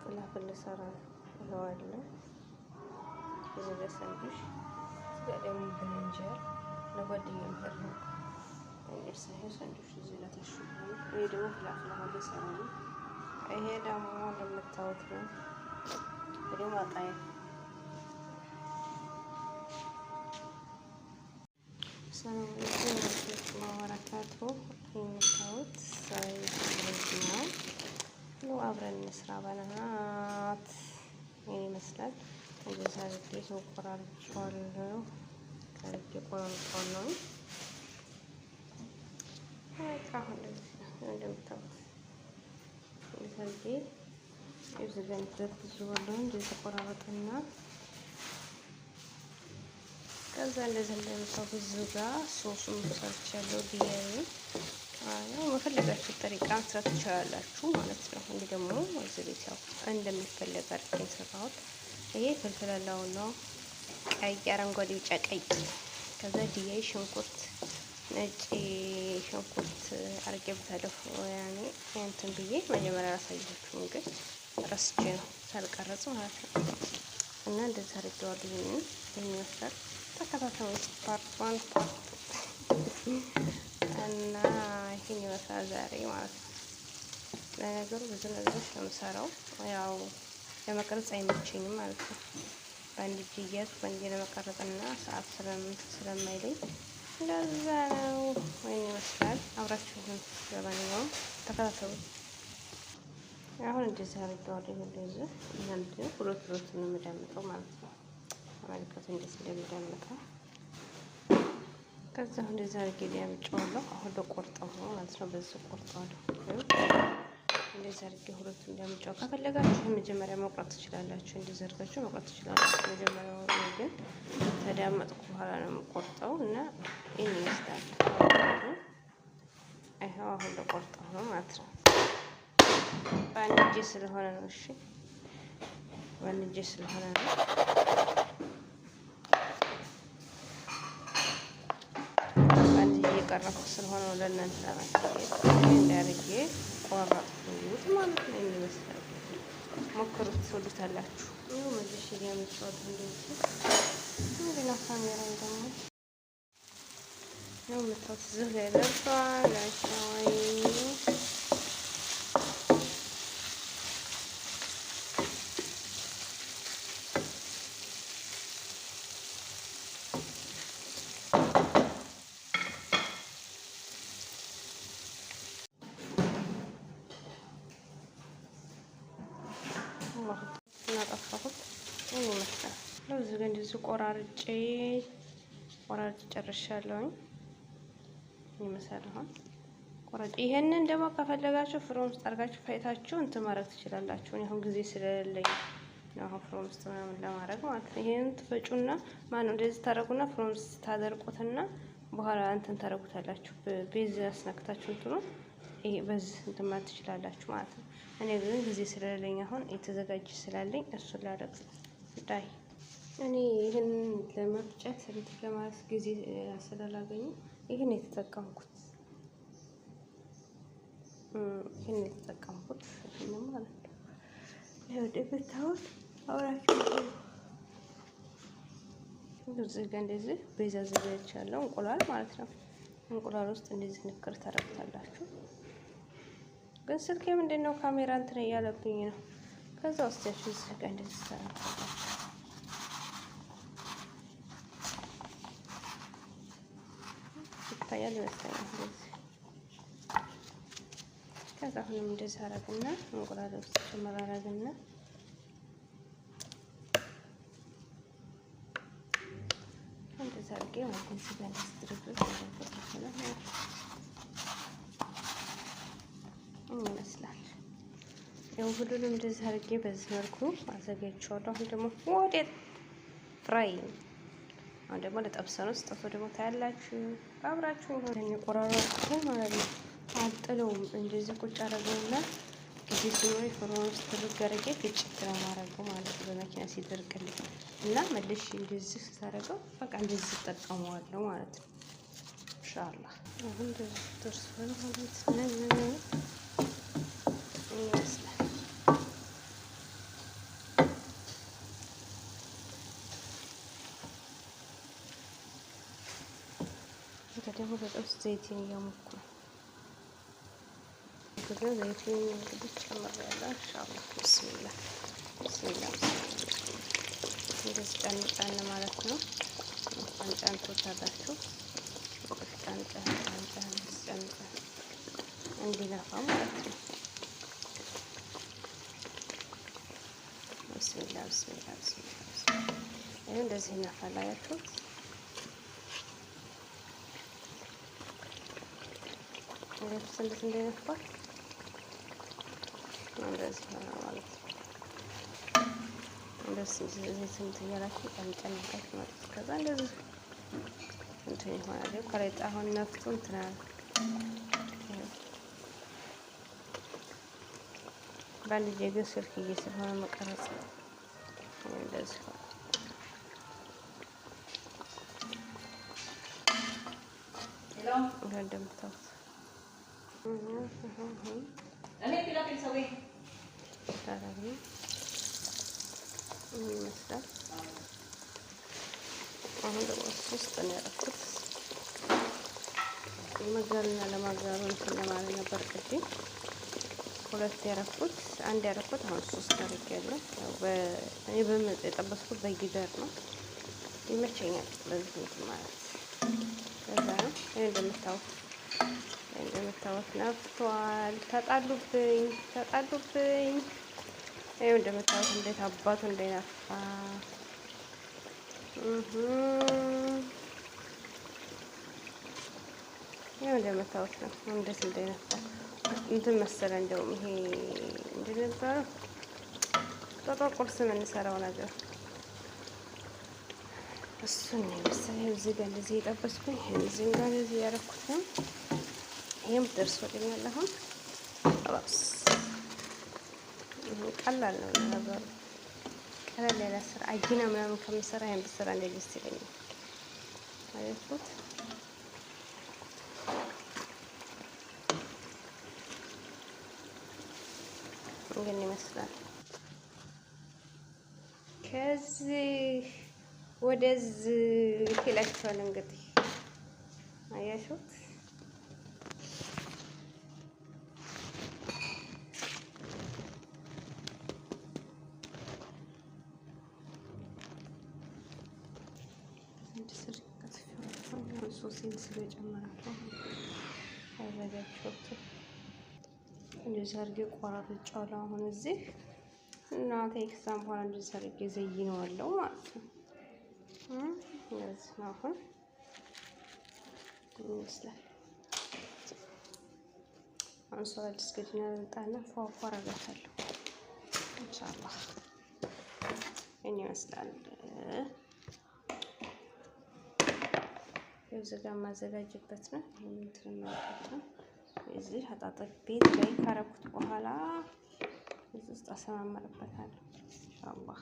ፍላፍል ልሰራ እለዋለሁ። እዚህ ጋር ሳንዱሽ፣ እዚህ ጋር ደግሞ ብንጀር ለጓደኛዬ ፈርነው ሳይሆን ሳንዱሽ እዚህ ጋር ታሽጓል። ይሄ ደግሞ ፍላፍል አሁን ልሰራ ነው። ይሄ ደግሞ እንደምታዩት ነው። እንግዲህ ማጣያ ሰላም አለይኩም ወበረካቱ። የምታዩት ሳይዝ ነው። አብረን እንስራ በናት ይሄን ይመስላል። እንደዛ አድርጌ ሰው ቆራርጬዋለሁ። ከልጅ ቆራርጬዋለሁ። አሁን እንደምታዩት እንደዛ አድርጌ እዚህ ጋር ተዘርግቼዋለሁ። እንደዚህ ተቆራረጠና ከዛ እንደዚህ እንደምታዩት እዚህ ጋር ሶሱን ሰርቻለሁ። ዲያሪ ያው መፈለጋችሁ ጠሪቃ መስራት ትችላላችሁ ማለት ነው። እንዲህ ደግሞ እዚህ ቤት ያው እንደሚፈለግ አድርጌ ሰራሁት። ይሄ ፍልፍል አለው ነው፣ ቀይ፣ አረንጓዴ፣ ቢጫ፣ ቀይ። ከዛ ዲያይ ሽንኩርት፣ ነጭ ሽንኩርት አርጌበታለሁ። ያኔ እንትን ብዬ መጀመሪያ አላሳየኋችሁም፣ ግን ረስቼ ነው ሳልቀረጽ ማለት ነው። እና እንደዛ አድርጌዋለሁ። ይሄን ይመስላል። ተከታተሉ ፓርት 1 ፓርት እና ይሄን ይመስላል ዛሬ ማለት ነው። ለነገሩ ብዙ ነገሮች ለምሰራው ያው ለመቀረጽ አይመቸኝም ማለት ነው። በአንድ እጅ እያዝኩ በአንድ ለመቀረጽና ሰዓት ስለማይለኝ እንደዛ ነው። ይሄን ይመስላል። አብራችሁን ለማንኛውም ተከታተሉ። አሁን እንደዚህ አድርጌዋለሁ። እንደዚህ እናንተ ሁለት ነው የምዳምጠው ማለት ነው። አመልከቱ እንደዚህ እንደምዳምጠው። ከዛ እንደዛ አድርጌ ዳምጬዋለሁ። አሁን ለቆርጠው ነው ማለት ነው። በዚህ ቆርጠዋለሁ። እንደዛ አድርጌ ሁለቱን ዳምጬው። ከፈለጋችሁ መጀመሪያ መቁረጥ ትችላላችሁ። እንደዛ አድርጋችሁ መቁረጥ ትችላላችሁ። መጀመሪያው ግን ተዳመጥኩ በኋላ ነው የምቆርጠው እና ይሄን ይመስላል። ይሄው አሁን ለቆርጠው ነው ማለት ነው። በአንድ እጄ ስለሆነ ነው። እሺ በአንድ እጄ ስለሆነ ነው። እየቀረብኩ ስለሆነ ለእናንተ ለማሳየት እንዳርጌ ቆራረጥኩት ማለት ነው። ይመስላል። ሞክሩት፣ ትወዱታላችሁ። ነው መልሽ ያመጣሁት እንደዚህ እንዴና ካሜራ ደግሞ ነው የምታዩት። እዚህ ላይ ደርሷል። አሻዋይ እናጠፋሁት ይመስላል። ለዚህ ግን እንደዚህ ቆራርጬ ጨርሻለሁኝ። ይመስላል አሁን ቆራርጬ። ይሄንን ደግሞ ከፈለጋችሁ ፍሮም ውስጥ አድርጋችሁ ፈይታችሁ እንትን ማድረግ ትችላላችሁ። አሁን ጊዜ ስለሌለኝ ነው አሁን ፍሮም ውስጥ ምናምን ለማድረግ ማለት ነው። ይሄን ትፈጩና ማነው እንደዚህ ታደርጉና ፍሮም ውስጥ ታደርቁትና በኋላ እንትን ታደርጉታላችሁ። ቤዝ አስነክታችሁ እንትኑ ይሄ በዚህ እንትን ማለት ትችላላችሁ ማለት ነው። እኔ ግን ጊዜ ስለሌለኝ አሁን የተዘጋጀ ስላለኝ እሱን ላደርግ ዳይ እኔ ይሄን ለመፍጨት እንትን ለማለት ጊዜ ስላላገኘ ይሄን የተጠቀምኩት ይሄን ማለት ነው። ይሄው ደብታውን አውራችሁ እዚህ ጋር እንደዚህ ቤዛ ዘጋጅቻለሁ። እንቁላል ማለት ነው። እንቁላል ውስጥ እንደዚህ ንክር ታደርጉታላችሁ። ግን ስልኬ ምንድነው ካሜራ እንትን እያለብኝ ነው። ከዛ ውስጥ ያችሁ እዚህ ጋር እንደዚህ ታደርጉታላችሁ። ይታያል ይመስለኛል እንደዚህ። ከዛ አሁንም እንደዚህ አደርግና እንቁላል ውስጥ ጨምር አደርግና እንደዚህ አድርጌ ማለት ነው። ስጋ እንደዚህ ይመስላል። ያው ሁሉንም እንደዚህ አድርጌ በዚህ መልኩ አዘጋጅቼዋለሁ። አሁን ደግሞ ወደ ፍራይ አሁን ደግሞ ለጠብሰን ውስጥ ጠብሶ ደግሞ ታያላችሁ። አብራችሁ ይሄን ቆራረጥኩ ማለት ነው። አልጥለውም። እንደዚህ ቁጭ አደረገውና ጊዜ ሲኖር ፍሮን ውስጥ ትርግ አድርጌ ፍጭት ለማድረግ ማለት ነው። በመኪና ሲደርቅልኝ እና መልሽ እንደዚህ ታደርገው በቃ እንደዚህ ተጠቀመዋለሁ ማለት ነው። ኢንሻአላህ አሁን እንደዚህ ተርሷል ማለት ነው። ይመስላል ደግሞ በጥብስ ዘይቴን እያሞኩ ነው። ግን ዘይቱን እንግዲህ ጨምሬያለሁ። ኢንሻአላህ ቢስሚላህ ቢስሚላህ እንደዚህ ጫን ጫን ማለት ነው። ጫን ጫን ትወታላችሁ። ጫን ጫን ጫን ጫን ጫን ጫን እንዲነፋ ማለት ነው። ቢስሚላህ ቢስሚላህ ቢስሚላህ ይሄ እንደዚህ ይነፋል። አያችሁት? እንዴት እንደነፋ እንደዚህ ሆነ ማለት ነው። እንደዚህ ዘይት እያላችሁ ጫን አድርጋችሁ ማለት ከዛ እንደዚህ እንትን ይሆናል። ከላይ አሁን ነፍቶ እንትን አለ። በአንድ እጄ ግን ስልክዬ ስለሆነ መቀረጽ እንደዚህ ሆነ። እንደምታውቁት ይመስላል። አሁን ደግሞ ሶስት ነው ያደረኩት። መጋሉና ለማጋሉ እንትን ለማለት ነበር ቅድም ሁለት ያደረኩት፣ አንድ ያደረኩት አሁን ሶስት አድርጌያለሁ። እኔ በምጥ የጠበስኩት በጊደር ነው ይመቸኛል። በዚህ እንትን ማለት ከዛ ነው። ይሄ እንደምታዩት ነፍቷል። ተጣሉብኝ። ይሄው እንደምታዩት እንዴት አባቱ እንደነፋ ይሄው እንደምታዩት ነው። እንዴት እንደነፋ እንትን መሰለ። እንደውም ይሄ እንደነበረው ጥቁር ቁርስ የምንሰራው ነገር እሱን ነው መሰለኝ። እዚህ ጋር እንደዚህ የጠበስኩኝ እዚህም ጋር እንደዚህ ያደረኩት ነው። ይሄም ደርሶልኛል። አሁን ራስ ቀላል ነው ነገሩ። ቀለል ያለ ስራ አጂና ምናምን ከምሰራ ይሄን ብሰራ እንደ ደስ ይለኛል። አያችሁት? ግን ይመስላል ከዚህ ወደዚህ ይላችኋል። እንግዲህ አያችሁት? ሶሴን ስለጨመራለሁ አዘጋጅቼው እንደዚህ አድርጌ ቆራርጬዋለሁ። አሁን እዚህ እና ከዛም በኋላ እንደዚህ አድርጌ ዘይነዋለሁ ማለት ነው። እንደዚህ ነው አሁን ይመስላል። አሁን ሰላድ እስከዲና ልጣና ፏፏ አረጋታለሁ ኢንሻአላህ። እኔ ይመስላል እዚህ ጋር ማዘጋጅበት ነው። እንትን ማለት ነው። እዚህ አጣጥቤ ቤት ላይ ካረኩት በኋላ እዚህ ውስጥ አሰማመርበታለሁ ኢንሻአላህ።